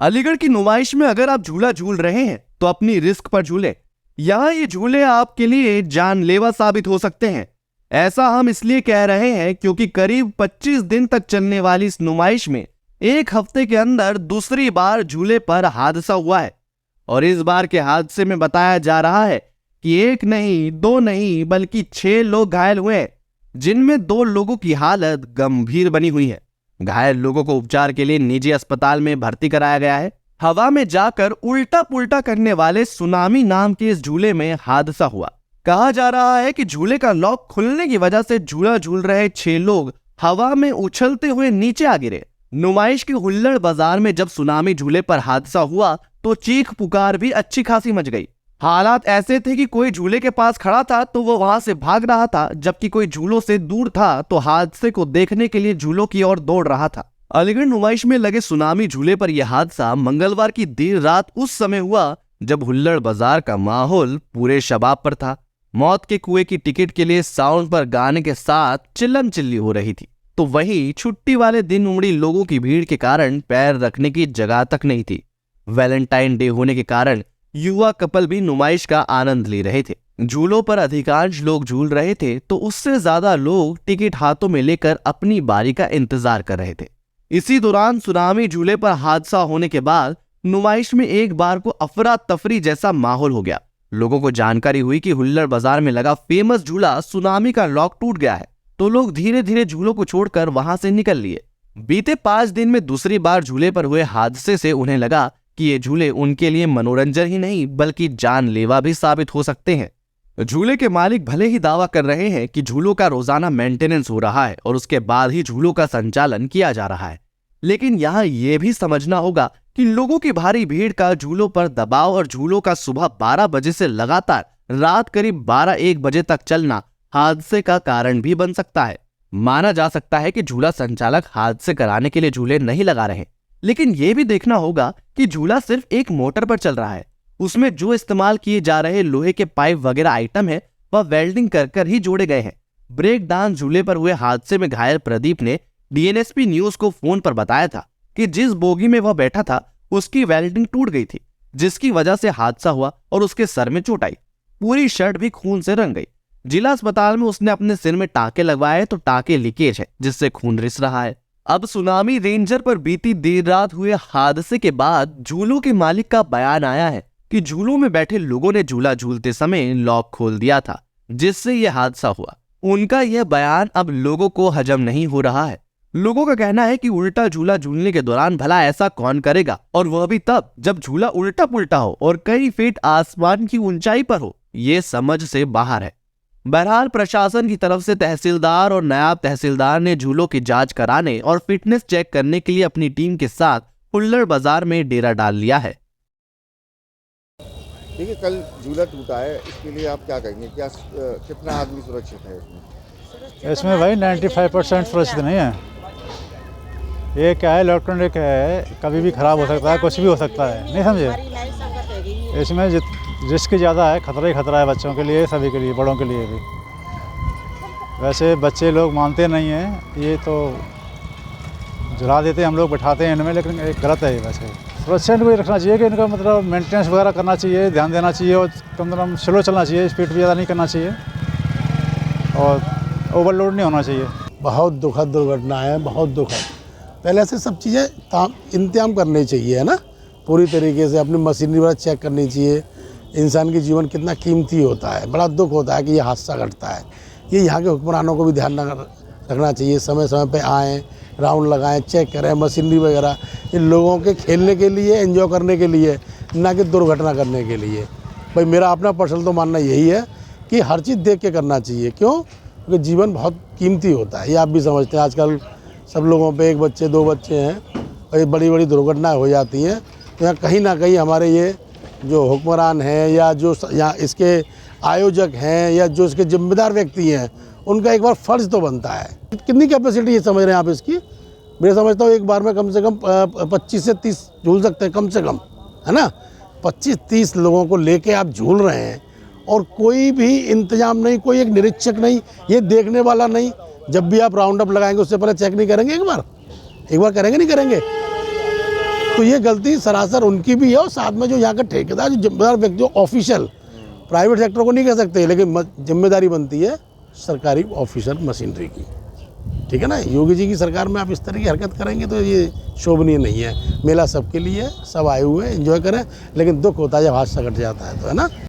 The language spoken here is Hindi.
अलीगढ़ की नुमाइश में अगर आप झूला झूल रहे हैं तो अपनी रिस्क पर झूले। यहाँ ये झूले आपके लिए जानलेवा साबित हो सकते हैं। ऐसा हम इसलिए कह रहे हैं क्योंकि करीब 25 दिन तक चलने वाली इस नुमाइश में एक हफ्ते के अंदर दूसरी बार झूले पर हादसा हुआ है। और इस बार के हादसे में बताया जा रहा है कि एक नहीं, दो नहीं, बल्कि 6 लोग घायल हुए हैं, जिनमें 2 लोगों की हालत गंभीर बनी हुई है। घायल लोगों को उपचार के लिए निजी अस्पताल में भर्ती कराया गया है। हवा में जाकर उल्टा पुल्टा करने वाले सुनामी नाम के इस झूले में हादसा हुआ। कहा जा रहा है कि झूले का लॉक खुलने की वजह से झूला झूल रहे 6 लोग हवा में उछलते हुए नीचे आ गिरे। नुमाइश के हुल्लड़ बाजार में जब सुनामी झूले पर हादसा हुआ तो चीख पुकार भी अच्छी खासी मच गई। हालात ऐसे थे कि कोई झूले के पास खड़ा था तो वो वहां से भाग रहा था, जबकि कोई झूलों से दूर था तो हादसे को देखने के लिए झूलों की ओर दौड़ रहा था। अलीगढ़ नुमाइश में लगे सुनामी झूले पर यह हादसा मंगलवार की देर रात उस समय हुआ जब हुल्लड़ बाजार का माहौल पूरे शबाब पर था। मौत के कुएं की टिकट के लिए साउंड पर गाने के साथ चिल्लम चिल्ली हो रही थी, तो वहीं छुट्टी वाले दिन उमड़ी लोगों की भीड़ के कारण पैर रखने की जगह तक नहीं थी। वैलेंटाइन डे होने के कारण युवा कपल भी नुमाइश का आनंद ले रहे थे। झूलों पर अधिकांश लोग झूल रहे थे तो उससे ज्यादा लोग टिकट हाथों में लेकर अपनी बारी का इंतजार कर रहे थे। इसी दौरान सुनामी झूले पर हादसा होने के बाद नुमाइश में एक बार को अफरा तफरी जैसा माहौल हो गया। लोगों को जानकारी हुई कि हुल्लड़ बाजार में लगा फेमस झूला सुनामी का लॉक टूट गया है, तो लोग धीरे धीरे झूलों को छोड़कर वहां से निकल लिए। बीते 5 दिन में दूसरी बार झूले पर हुए हादसे से उन्हें लगा कि ये झूले उनके लिए मनोरंजन ही नहीं बल्कि जानलेवा भी साबित हो सकते हैं। झूले के मालिक भले ही दावा कर रहे हैं कि झूलों का रोजाना मेंटेनेंस हो रहा है और उसके बाद ही झूलों का संचालन किया जा रहा है, लेकिन यहाँ ये भी समझना होगा कि लोगों की भारी भीड़ का झूलों पर दबाव और झूलों का सुबह 12 बजे से लगातार रात करीब 12-1 बजे तक चलना हादसे का कारण भी बन सकता है। माना जा सकता है कि झूला संचालक हादसे कराने के लिए झूले नहीं लगा रहे, लेकिन यह भी देखना होगा कि झूला सिर्फ एक मोटर पर चल रहा है। उसमें जो इस्तेमाल किए जा रहे लोहे के पाइप वगैरह आइटम है वह वेल्डिंग कर ही जोड़े गए हैं। ब्रेक डांस झूले पर हुए हादसे में घायल प्रदीप ने डीएनएसपी न्यूज को फोन पर बताया था कि जिस बोगी में वह बैठा था उसकी वेल्डिंग टूट गई थी, जिसकी वजह से हादसा हुआ और उसके सर में चोट आई। पूरी शर्ट भी खून से रंग गई। जिला अस्पताल में उसने अपने सिर में टाके लगवाए तो टाके लीकेज है, जिससे खून रिस रहा है। अब सुनामी रेंजर पर बीती देर रात हुए हादसे के बाद झूलों के मालिक का बयान आया है कि झूलों में बैठे लोगों ने झूला झूलते समय लॉक खोल दिया था, जिससे यह हादसा हुआ। उनका यह बयान अब लोगों को हजम नहीं हो रहा है। लोगों का कहना है कि उल्टा झूला झूलने के दौरान भला ऐसा कौन करेगा, और वह भी तब जब झूला उल्टा पुल्टा हो और कई फीट आसमान की ऊंचाई पर हो। ये समझ से बाहर है। बहरहाल प्रशासन की तरफ से तहसीलदार और नायब तहसीलदार ने झूलों की जांच कराने और फिटनेस चेक करने के लिए अपनी टीम के साथ हुल्लड़ बाजार में डेरा डाल लिया है। देखिए, कल झूला टूटा है, इसके लिए आप क्या कहेंगे? क्या कितना आदमी सुरक्षित है इसमें भाई 95% सुरक्षित नहीं है। ये क्या है, इलेक्ट्रॉनिक है, कभी भी ख़राब हो सकता है, कुछ भी हो सकता है, नहीं समझे। इसमें रिस्क ज़्यादा है, खतरा ही खतरा है बच्चों के लिए, सभी के लिए, बड़ों के लिए भी। वैसे बच्चे लोग मानते नहीं हैं, ये तो जला देते हैं, हम लोग बैठाते हैं इनमें, लेकिन एक गलत है ये। वैसे सुरक्षा को रखना चाहिए कि इनका मतलब मेंटेनेंस वगैरह करना चाहिए, ध्यान देना चाहिए, और कम से कम स्लो चलना चाहिए, स्पीड भी ज़्यादा नहीं करना चाहिए और ओवरलोड नहीं होना चाहिए। बहुत दुखद दुर्घटना है, बहुत दुखद। पहले से सब चीज़ें इंतजाम करनी चाहिए, है ना, पूरी तरीके से अपनी मशीनरी वगैरह चेक करनी चाहिए। इंसान की जीवन कितना कीमती होता है, बड़ा दुख होता है कि ये हादसा घटता है। ये यहाँ के हुक्मरानों को भी ध्यान रखना चाहिए, समय समय पे आएँ, राउंड लगाएं, चेक करें मशीनरी वगैरह, इन लोगों के खेलने के लिए, एंजॉय करने के लिए, ना कि दुर्घटना करने के लिए। भाई मेरा अपना पर्सनल तो मानना यही है कि हर चीज़ देख के करना चाहिए। क्यों? क्योंकि जीवन बहुत कीमती होता है, ये आप भी समझते हैं। आजकल सब लोगों पे 1 बच्चे 2 बच्चे हैं और ये बड़ी बड़ी दुर्घटनाएं हो जाती हैं। तो यहाँ कहीं ना कहीं हमारे ये जो हुक्मरान हैं या जो यहाँ इसके आयोजक हैं या जो इसके जिम्मेदार व्यक्ति हैं, उनका एक बार फ़र्ज़ तो बनता है। कितनी कैपेसिटी ये समझ रहे हैं आप इसकी? मैं समझता हूँ एक बार में कम से कम 25 से 30 झूल सकते हैं, कम से कम, है ना। 25-30 लोगों को लेके आप झूल रहे हैं और कोई भी इंतजाम नहीं, कोई एक निरीक्षक नहीं, ये देखने वाला नहीं। जब भी आप राउंड अप लगाएंगे उससे पहले चेक नहीं करेंगे? एक बार करेंगे, नहीं करेंगे? तो ये गलती सरासर उनकी भी है और साथ में जो यहाँ का ठेकेदार जो जिम्मेदार व्यक्ति जो ऑफिशियल प्राइवेट सेक्टर को नहीं कह सकते, लेकिन जिम्मेदारी बनती है सरकारी ऑफिसर मशीनरी की। ठीक है ना, योगी जी की सरकार में आप इस तरह की हरकत करेंगे तो ये शोभनीय नहीं है। मेला सबके लिए है, सब आए हुए हैं, एंजॉय करें, लेकिन दुख होता है जब हाथ सकट जाता है तो, है ना।